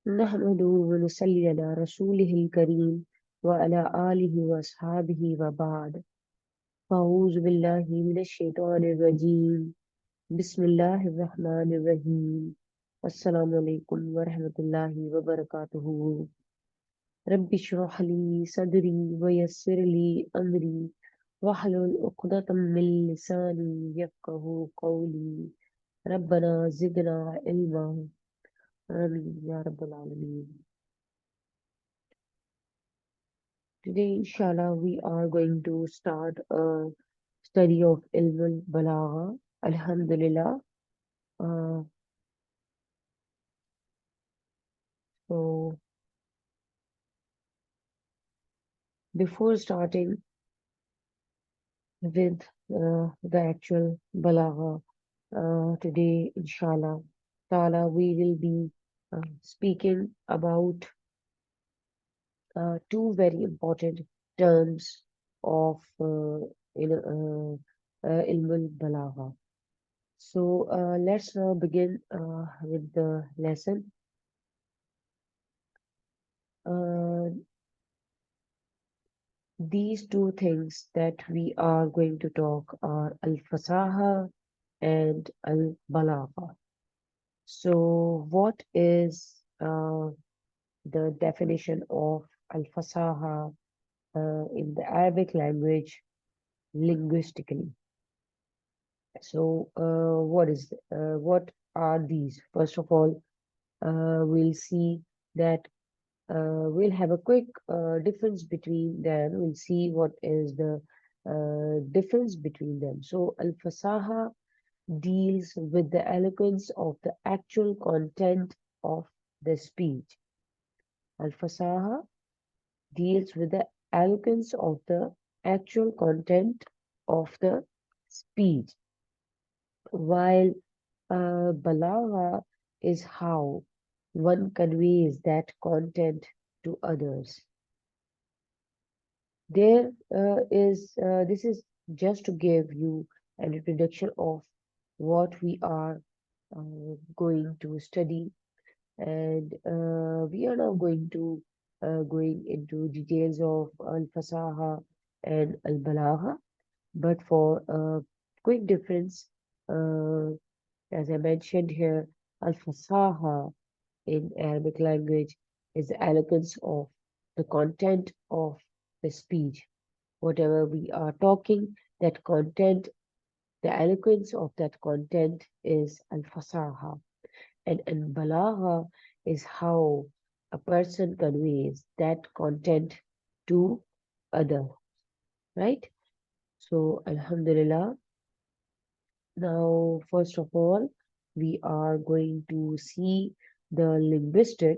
نحمده ونصلي على رسوله الكريم وعلى آله وأصحابه وبعد فأعوذ بالله من الشيطان الرجيم بسم الله الرحمن الرحيم السلام عليكم ورحمة الله وبركاته رب اشرح لي صدري ويسر لي أمري واحلل عقدة من لساني يفقه قولي ربنا زدنا علما آمين يا رب العالمين. Today, inshallah, we are going to start a study of al-Balagha. Alhamdulillah. Uh, so, before starting with the actual Balagha, today, inshallah, Ta'ala, we will be speaking about two very important terms of Ilm al-Balagha. So, let's now begin with the lesson. Uh, these two things that we are going to talk are al-fasaha and al-balagha. So, what is the definition of al-fasaha in the Arabic language linguistically? So, what are these? First of all, we'll see that we'll have a quick difference between them. We'll see what is the difference between them. So, al-fasaha deals with the eloquence of the actual content of the speech. Al-fasaha deals with the eloquence of the actual content of the speech, while balagha is how one conveys that content to others. This is just to give you an introduction of what we are going to study, and we are now going to going into details of al-fasaha and al-balagha. But for a quick difference, uh, as I mentioned here, al-fasaha in Arabic language is the eloquence of the content of the speech. Whatever we are talking, that content, the eloquence of that content is al-fasaha. And balagha is how a person conveys that content to other, right? So, Alhamdulillah. Now, first of all, we are going to see the linguistic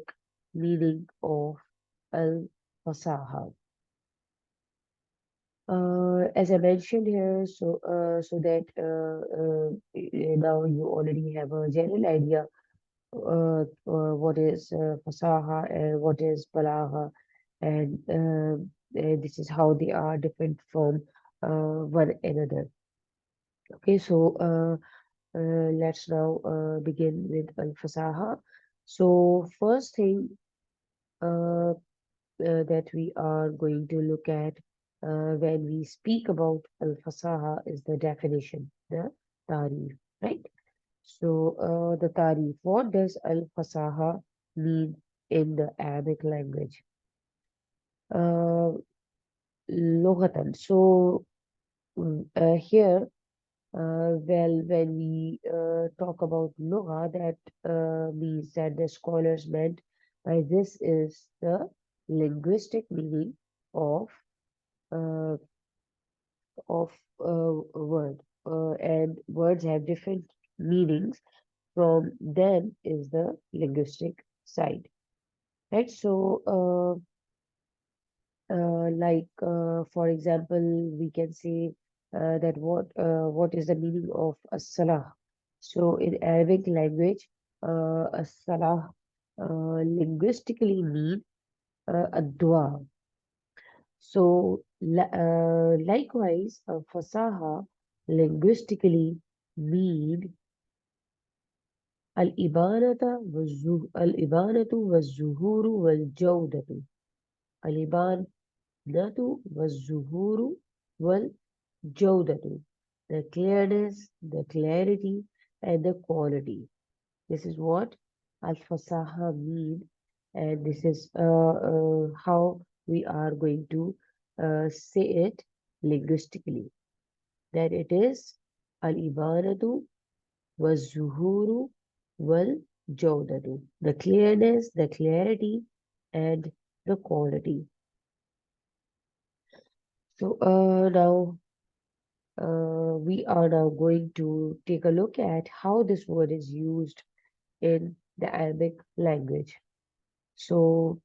meaning of al-fasaha. As I mentioned here, so that now you already have a general idea what is fasaha and what is balagha, and this is how they are different from one another. Okay, so let's now begin with al-fasaha. So first thing uh, that we are going to look at when we speak about al-fasaha is the definition, the tarif, right? So the tarif, what does al-fasaha mean in the Arabic language? Uh, Lughatan. So here, well, when we talk about lugha, that means that the scholars meant by this is the linguistic meaning of uh, of a word, and words have different meanings. From them is the linguistic side, right? So, for example, we can say that what is the meaning of as-salah? So, in Arabic language, as-salah linguistically mean a dua. So, likewise, fasaha linguistically mean الإبانة والظهور والجودة. الإبانة والظهور والجودة. The clearness, the clarity, and the quality. This is what al-fasaha mean, and this is how we are going to say it linguistically. That it is al-ibanatu was-zuhuru wal-jawdatu. The clearness, the clarity, and the quality. So now we are now going to take a look at how this word is used in the Arabic language. So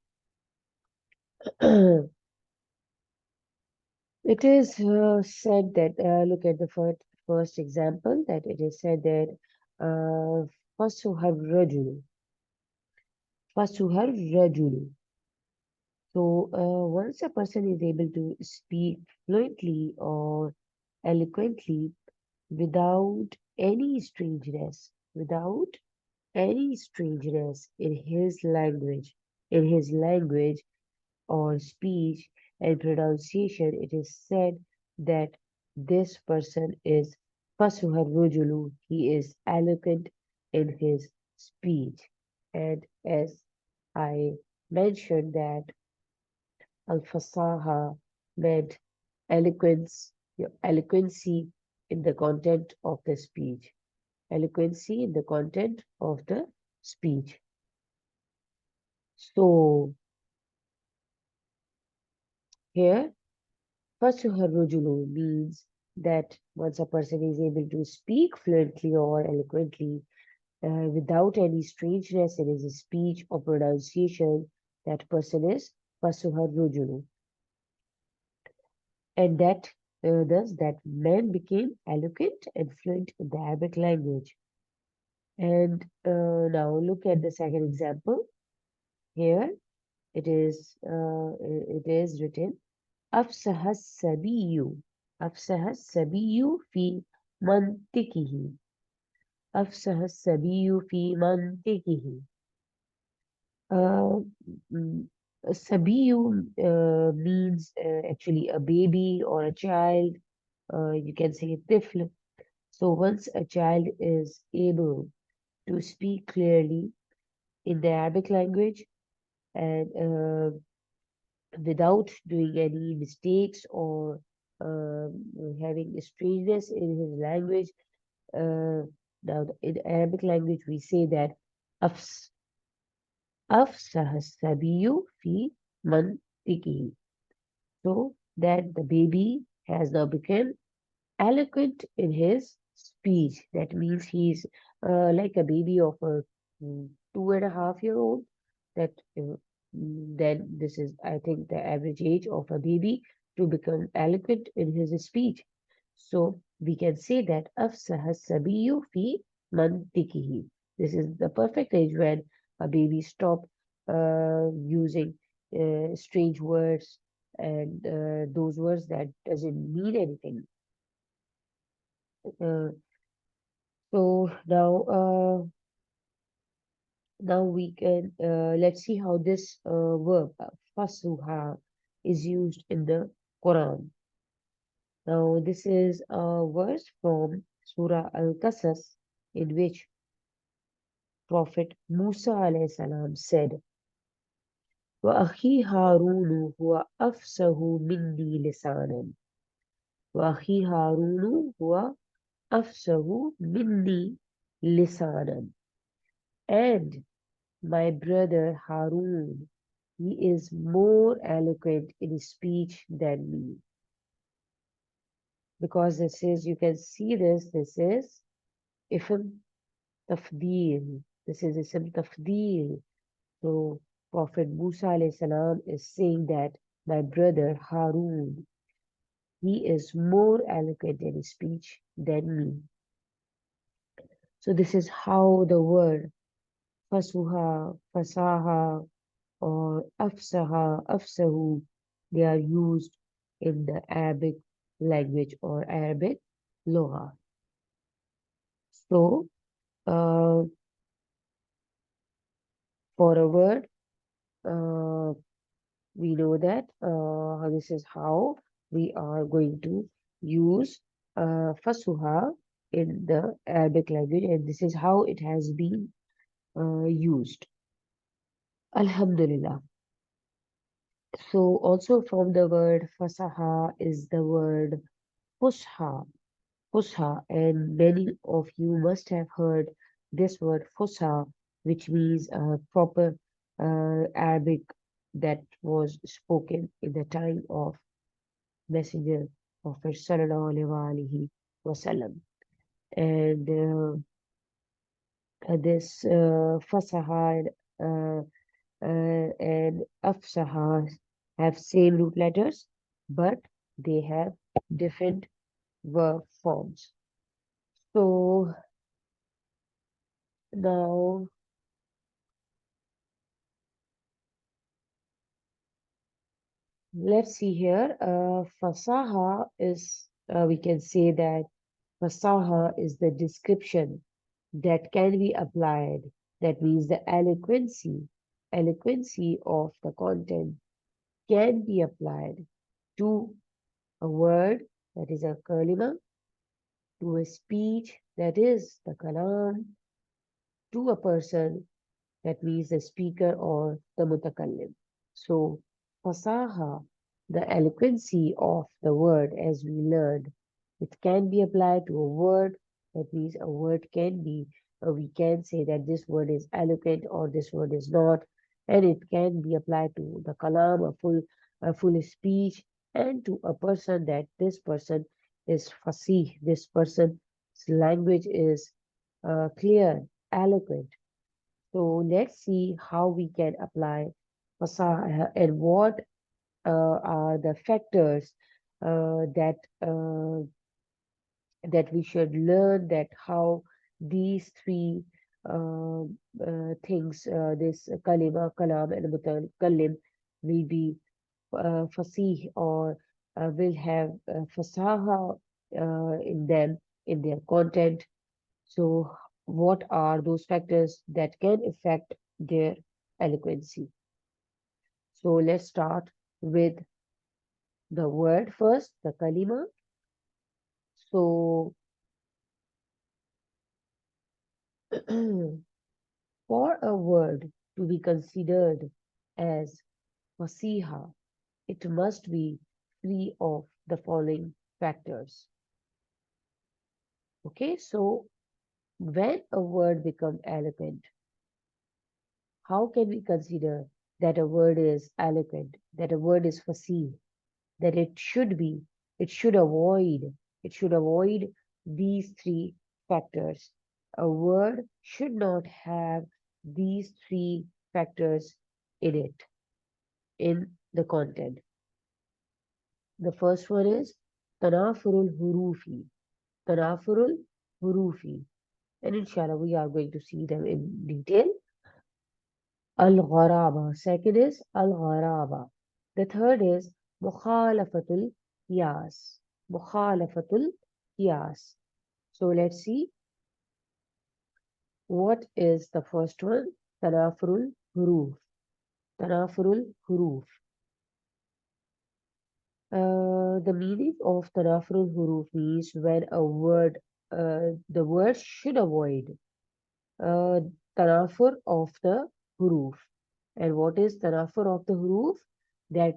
it is said that, look at the first example, that it is said that فَصُحَ الرَّجُلُ. فَصُحَ الرَّجُلُ. So once a person is able to speak fluently or eloquently without any strangeness in his language or speech and pronunciation, it is said that this person is fasuhar rujulu, he is eloquent in his speech. And as I mentioned that al-fasaha meant eloquence, eloquency in the content of the speech. Eloquency in the content of the speech. So here, fasuhar rujulu means that once a person is able to speak fluently or eloquently without any strangeness in his speech or pronunciation, that person is fasuhar rujulu. And that thus that man became eloquent and fluent in the Arabic language. And now look at the second example. Here it is written أفصح الصبي أفصح الصبي في منطقه أفصح الصبي في منطقه. Sabiyu means actually a baby or a child. You can say tifl. So once a child is able to speak clearly in the Arabic language and without doing any mistakes or having a strangeness in his language, now in Arabic language we say that أفصح الصبي في منطقه. So that the baby has now become eloquent in his speech. That means he's like a baby of a 2.5 year old. That then this is, I think, the average age of a baby to become eloquent in his speech. So we can say that أفصح الصبي في منطقه. This is the perfect age when a baby stop using strange words and those words that doesn't mean anything. So now we can let's see how this verb fasuha is used in the Quran. Now this is a verse from Surah Al-Qasas in which Prophet Musa alayhi salam said, وَأَخِي هَارُونُ هُوَ أَفْصَحُ مِنِّي لِسَانًا وَأَخِي هَارُونُ هُوَ أَفْصَحُ مِنِّي لِسَانًا. And my brother Harun, he is more eloquent in his speech than me. Because this is, you can see this is Ism Tafdeel. This is Ism Tafdeel. So Prophet Musa alayhi salam is saying that my brother Harun, he is more eloquent in his speech than me. So this is how the word fasuha, fasaha, or afsaha, afsahu, they are used in the Arabic language or Arabic lugha. So, uh, For a word, we know that this is how we are going to use fasuha in the Arabic language, and this is how it has been used. Alhamdulillah. So also from the word fasaha is the word fusha. Fusha, and many of you must have heard this word fusha, which means proper Arabic that was spoken in the time of Messenger Prophet Sallallahu Alaihi Wasallam. And this fasaha uh, and afsaha have same root letters, but they have different verb forms. So now let's see here. Fasaha is, we can say that fasaha is the description that can be applied. That means the eloquency of the content can be applied to a word, that is a kalima, to a speech, that is the kalam, to a person, that means the speaker or the mutakallim. So, fasaha, the eloquency of the word, as we learned, it can be applied to a word. That means a word can be, we can say that this word is eloquent or this word is not, and it can be applied to the kalam, a full speech, and to a person, that this person is fasih, this person's language is clear, eloquent. So let's see how we can apply fasaha and what are the factors that we should learn, that how these three uh, things, this kalima, kalam, and mutakallim will be fasih or will have fasaha in them, in their content. So, what are those factors that can affect their eloquency? So, let's start with the word first, the kalima. So, for a word to be considered as fasiha, it must be free of the following factors. Okay, so when a word becomes eloquent, how can we consider that a word is eloquent, that a word is fasih, that it should be, it should avoid, it should avoid these three factors. A word should not have these three factors in it, in the content. The first one is tanafurul hurufi. Tanafurul hurufi. And inshallah, we are going to see them in detail. Al-Gharaba. Second is Al-Gharaba. The third is Mukhalafatul Qiyas. Mukhalafatul Qiyas. So let's see what is the first one. Tanafurul Huruf. Tanafurul Huruf. The meaning of Tanafurul Huruf means when a word, the word should avoid tanafur of the huruf. And what is tanafur of the huruf? That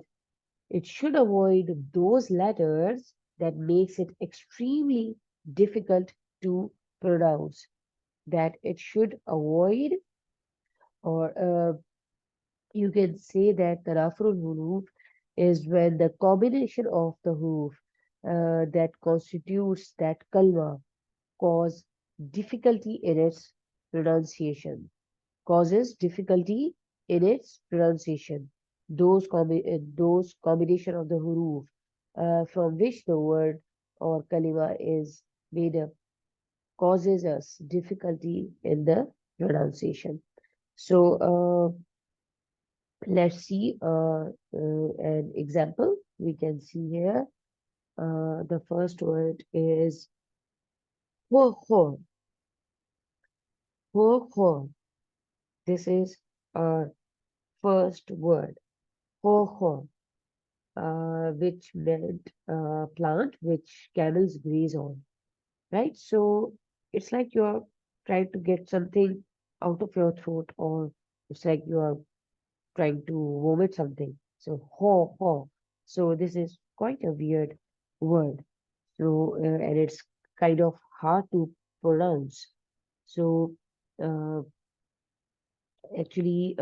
it should avoid those letters that makes it extremely difficult to pronounce. That it should avoid, or you can say that tanafurul huruf is when the combination of the huruf that constitutes that kalma cause difficulty in its pronunciation. Causes difficulty in its pronunciation. Those combination of the huruf from which the word or kalima is made up causes us difficulty in the pronunciation. So let's see an example. We can see here the first word is ho ho. Ho ho. This is our first word, ho, which meant plant which camels graze on, right? So it's like you're trying to get something out of your throat, or it's like you are trying to vomit something. So ho. So this is quite a weird word. So and it's kind of hard to pronounce. So uh, actually,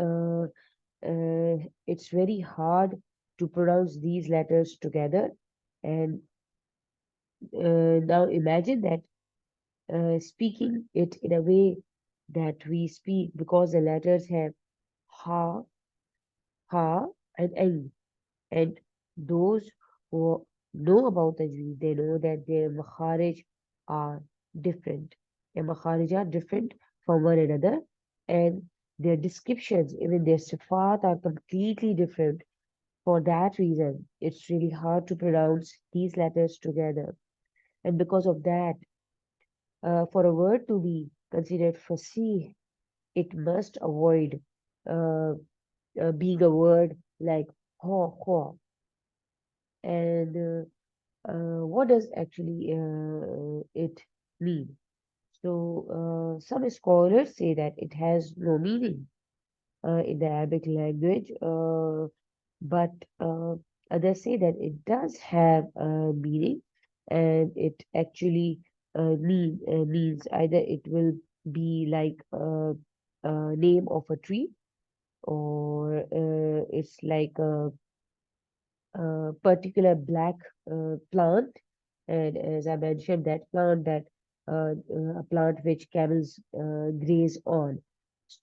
it's very hard to pronounce these letters together. And now imagine that speaking it in a way that we speak, because the letters have ha, ha, and ain. And those who know about tajweed, they know that their makharij are different. Their makharij are different from one another, and their descriptions, even their sifat, are completely different. For that reason, it's really hard to pronounce these letters together. And because of that, for a word to be considered fasih, it must avoid uh, being a word like ho. And what does actually it mean? So some scholars say that it has no meaning in the Arabic language, but others say that it does have a meaning, and it actually means either it will be like a name of a tree, or it's like a particular black plant. And as I mentioned, that plant that a plant which camels graze on.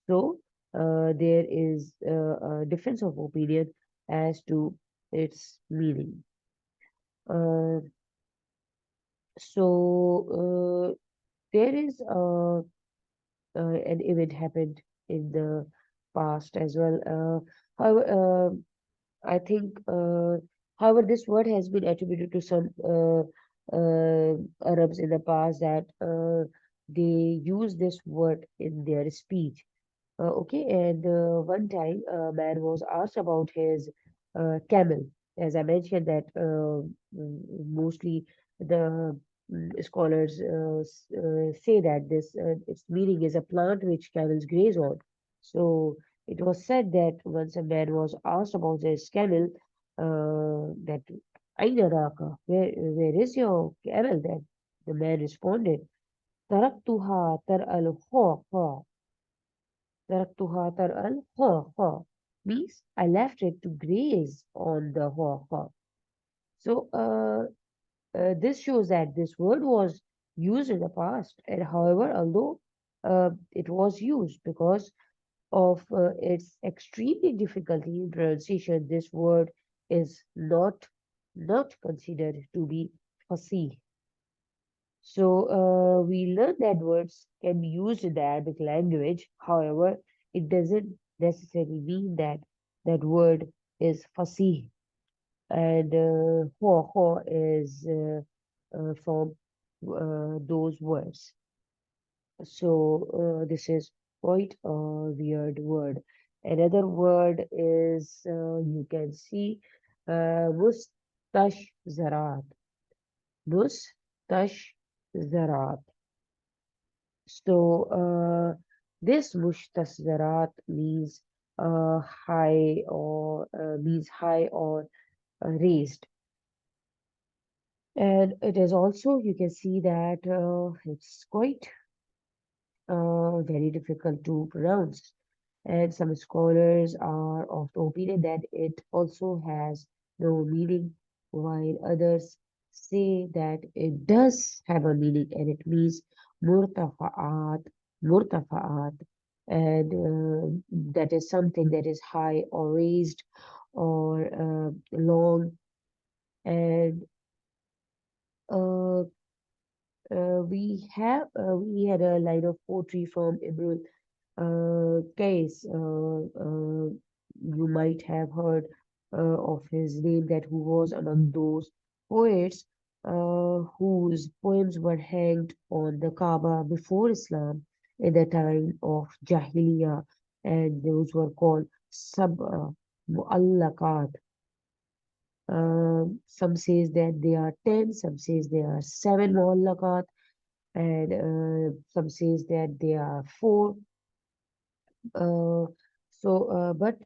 So there is a difference of opinion as to its meaning. Uh, so there is an event happened in the past as well. However, I think, however, this word has been attributed to some Arabs in the past, that they use this word in their speech. Okay, and one time a man was asked about his camel. As I mentioned, that mostly the scholars say that this its meaning is a plant which camels graze on. So it was said that once a man was asked about his camel, that Aina Raka, where is your camel? Then the man responded, Taraktuha tar al تركتها ترأل خا means I left it to graze on the ha. So this shows that this word was used in the past, and however, although it was used because of its extremely difficulty in pronunciation, this word is not considered to be fasih. So we learn that words can be used in the Arabic language. However, it doesn't necessarily mean that that word is fasih. And ho is from those words. So this is quite a weird word. Another word is, you can see, mustashzarat. Mustashzarat. So this mustasdarat means high, or means high or raised. And it is also, you can see that it's quite very difficult to pronounce. And some scholars are of the opinion that it also has no meaning, while others say that it does have a meaning, and it means murtafa'at, murtafa'at, and that is something that is high or raised or long. And uh, we had a line of poetry from Ibrul case. You might have heard of his name, that who was among those poets whose poems were hanged on the Kaaba before Islam in the time of Jahiliyyah. and those were called mu'allaqat. Some says that they are 10, some says they are 7 mu'allaqat, and some says that they are 4. Uh, but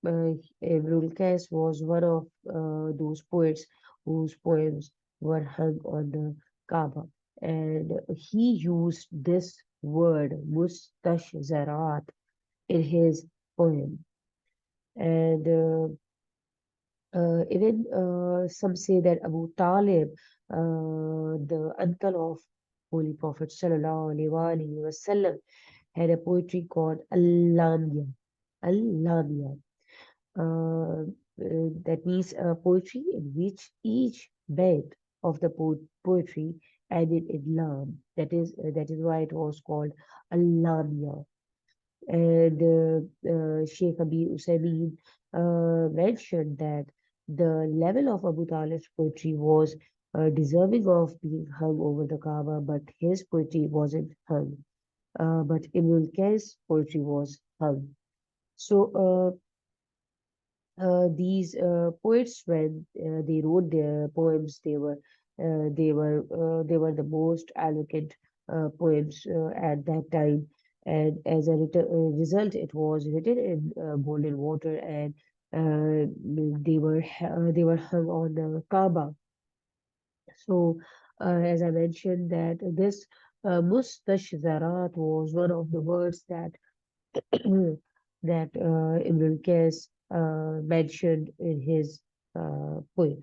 Imrul Qais was one of those poets whose poems were hung on the Kaaba, and he used this word mustashzarat in his poem. And even some say that Abu Talib, the uncle of Holy Prophet Sallallahu Alaihi Wasallam, had a poetry called Al-Lamia. Al-Lamia. That means poetry in which each bed of the poetry added in lam. That is why it was called Al-Lamia. And Sheikh Abi Usaimin mentioned that the level of Abu Talib's poetry was deserving of being hung over the Kaaba, but his poetry wasn't hung. But Imrul Qais' poetry was hung. So these poets, when they wrote their poems, they were the most eloquent poems at that time, and as a result, it was written in golden water, and they were hung on the Kaaba. So, as I mentioned, that this mustashzarat was one of the words that that Imrul Qais mentioned in his poem,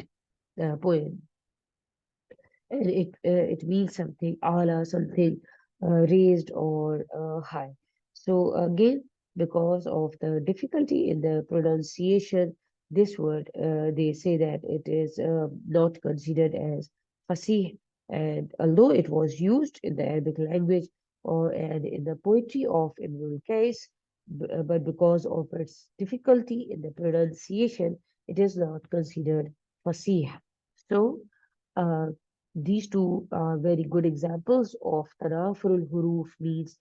and it means something ala, something raised or high. So again, because of the difficulty in the pronunciation, this word they say that it is not considered as fasih, and although it was used in the Arabic language or and in the poetry of Ibnul Qais, but because of its difficulty in the pronunciation, it is not considered fasih. So. Uh, these two are very good examples of Tanafurul Huruf, means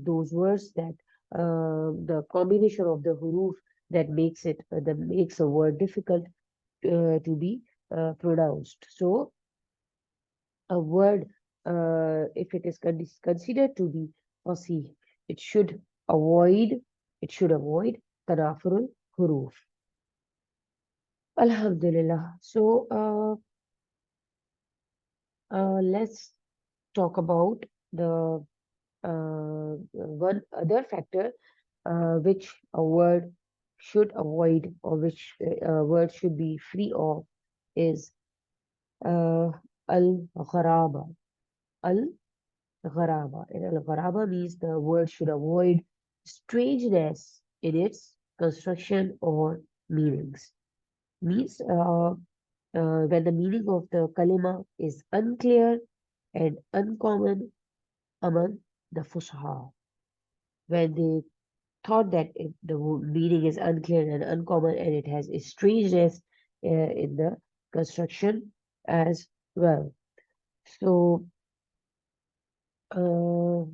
those words that the combination of the huruf that makes a word difficult to be pronounced. So a word, if it is considered to be fasih, it should avoid it should avoid Tanafurul Huruf. Alhamdulillah. So let's talk about the one other factor which a word should avoid, or which a word should be free of, is uh, al-gharaba. Al-gharaba. And al-gharaba means the word should avoid strangeness in its construction or meanings. Means when the meaning of the kalima is unclear and uncommon among the fusaha. When they thought that the meaning is unclear and uncommon, and it has a strangeness in the construction as well. So uh,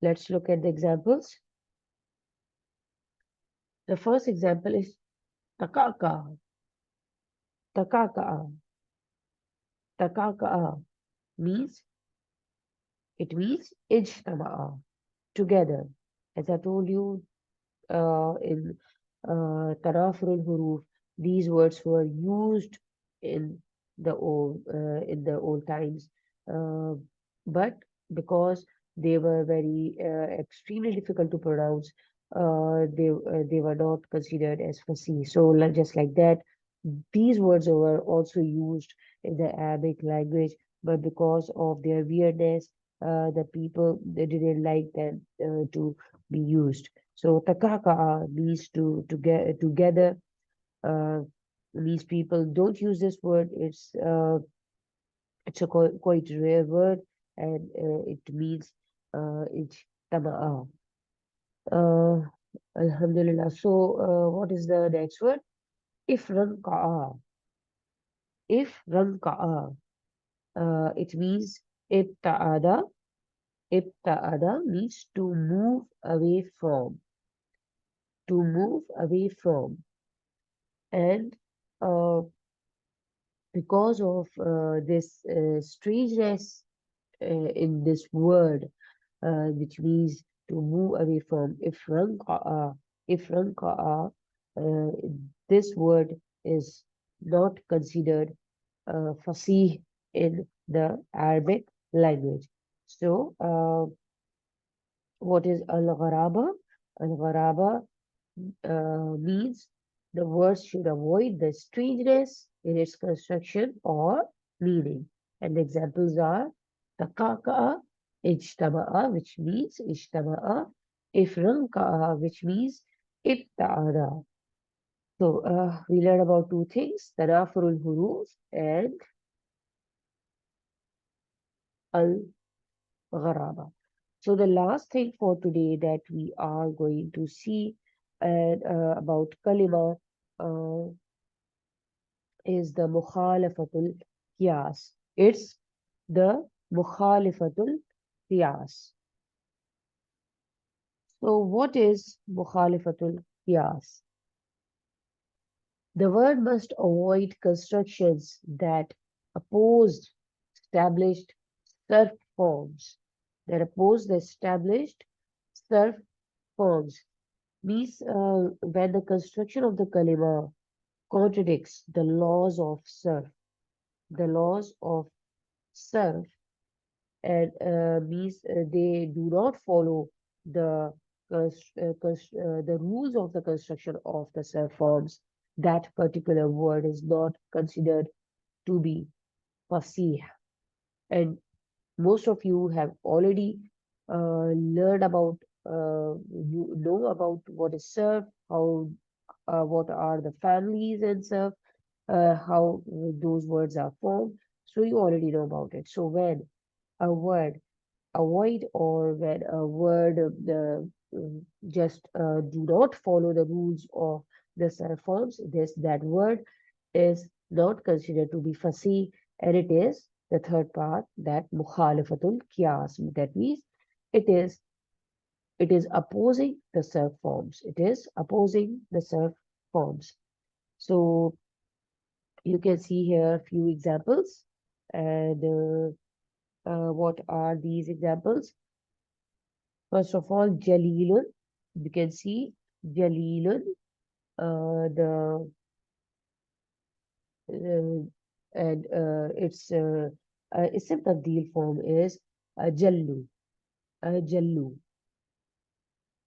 let's look at the examples. The first example is takaka. Takaka. Takaka means it means ijtama'a, together. As I told you, in Tanafur huruf, these words were used in the old times, uh, but because they were very extremely difficult to pronounce, they were not considered as fasih. So just like that, these words were also used in the Arabic language, but because of their weirdness, the people they didn't like them to be used. So takaka means to get together. Uh, means people don't use this word. It's a quite rare word, and it means ijtama'a. Uh, Alhamdulillah. So what is the next word? Ifranqa'a. Ifranqa'a. It means ibta'ada Ibta'ada means to move away from, to move away from. And uh, because of this strangeness in this word, which means to move away from, if ranqa'a, this word is not considered fasih in the Arabic language. So, what is al-gharaba? Al-gharaba means the words should avoid the strangeness in its construction or meaning. And the examples are takaka'a, ijtama'a, which means ijtama'a, ifranka'a, which means ibta'ada. So we learn about two things, tanafurul huruf and al-gharaba. So the last thing for today that we are going to see and about kalima uh, is the mukhalafatul qiyas. It's the mukhalifatul qiyas. So what is mukhalifatul qiyas? The word must avoid constructions that oppose established surf forms. That oppose the established surf forms. Means when the construction of the kalima contradicts the laws of surf. The laws of surf and means they do not follow the the rules of the construction of the surf forms. That particular word is not considered to be fasih. And most of you have already learned about, you know about what is surf, how, what are the families in surf, how those words are formed. So you already know about it. So when a word avoid or when a word just do not follow the rules of the surf forms, that word is not considered to be fasih, and it is the third part, that mukhalifatul qiyas. That means it is it is opposing the surf forms. It is opposing the surf forms. So you can see here a few examples. And what are these examples? First of all, Jalilun. You can see Jalilun. The and its ism tabdeel form is Jallu. Jallu.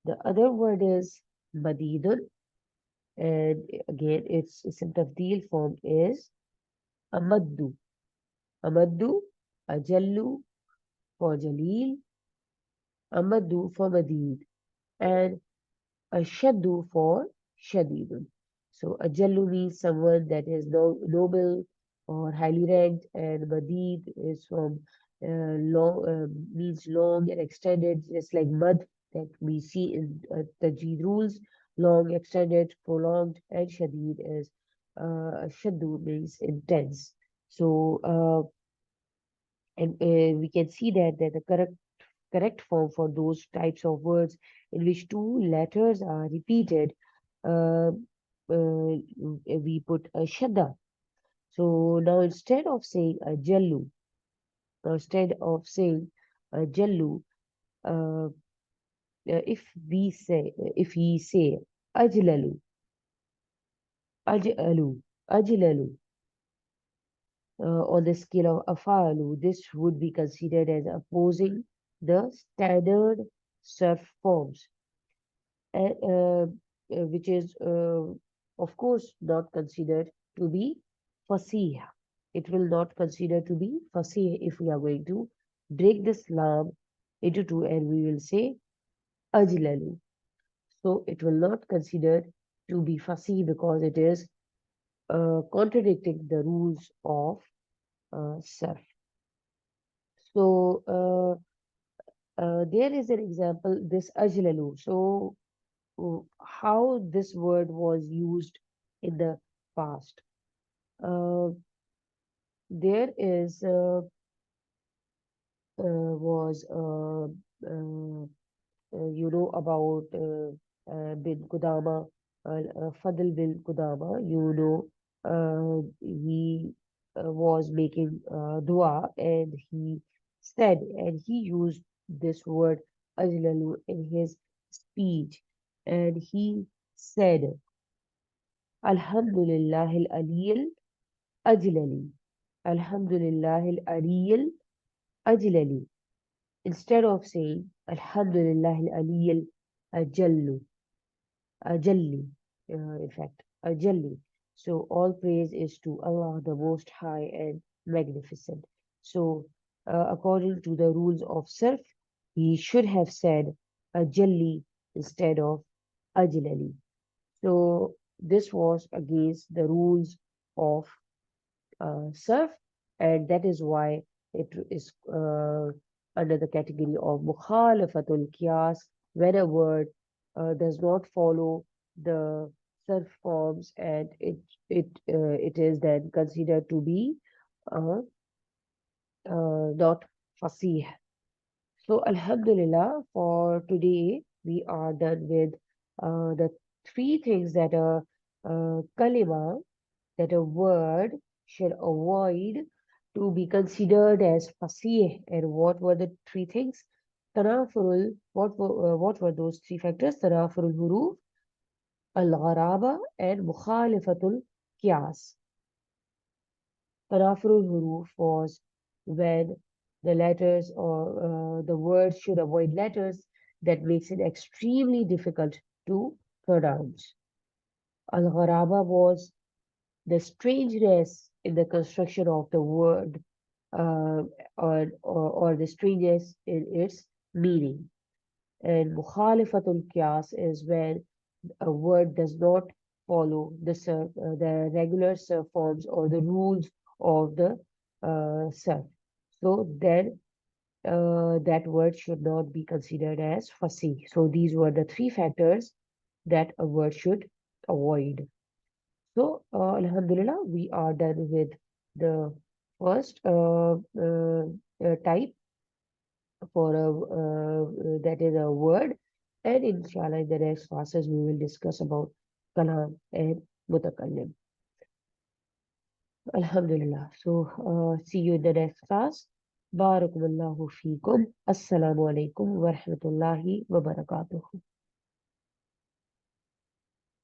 The other word is Madidun, and again its ism tabdeel form is Amaddu. Amaddu, Ajallu for Jalil, Amaddu for Madid, and Ashaddu for Shadidun. So Ajallu means someone that is noble or highly ranked, and Madid is from long, means long and extended, just like Mad that we see in Tajweed rules, long, extended, prolonged, and Shadid is Shaddu means intense. So and we can see that the correct form for those types of words in which two letters are repeated, uh, we put a shadda. So now instead of saying a jallu, uh, if we say ajlalu, ajlalu, ajlalu, on the scale of afalu, this would be considered as opposing the standard surf forms, which is, of course, not considered to be fasih. It will not consider to be fasih if we are going to break this lam into two and we will say ajlalu. So it will not consider to be fasih because it is contradicting the rules of sarf. So there is an example, this ajlalu. So how this word was used in the past. Uh, there is was you know about bin Qudama, Fadl bin Qudama, you know, he was making dua and he said, and he used this word ajlalu in his speech, and he said, Alhamdulillah al-Aliyil ajlali, Alhamdulillah al-Aliyil ajlali, instead of saying Alhamdulillah al-Aliyil ajallu. Jalli, in fact, Jalli. So all praise is to Allah, the Most High and Magnificent. So, according to the rules of Sarf, he should have said Jalli instead of Ajlali. So, this was against the rules of Sarf, and that is why it is under the category of Mukhalafatul Qiyas, when a word does not follow the Sarf forms, and it is then considered to be uh, not fasih. So, Alhamdulillah, for today we are done with the three things that a kalima, that a word should avoid to be considered as fasih. And what were the three things? Tanafurul, what were those three factors? Tanafurul huruf, al-gharaba, and mukhalifatul qiyas. Tanafurul huruf was when the letters or the words should avoid letters that makes it extremely difficult to pronounce. Al-gharaba was the strangeness in the construction of the word, uh, or the strangeness in its meaning. And mukhalifatul qiyas is when a word does not follow the regular surf forms or the rules of the surf. So then that word should not be considered as fussy. So these were the three factors that a word should avoid. So, Alhamdulillah, we are done with the first type for that is a word, and inshallah, in the next classes, we will discuss about kalam and mutakallim. Alhamdulillah. So, see you in the next class. Barakallahu feekum. Assalamu alaikum wa rahmatullahi wa barakatuh.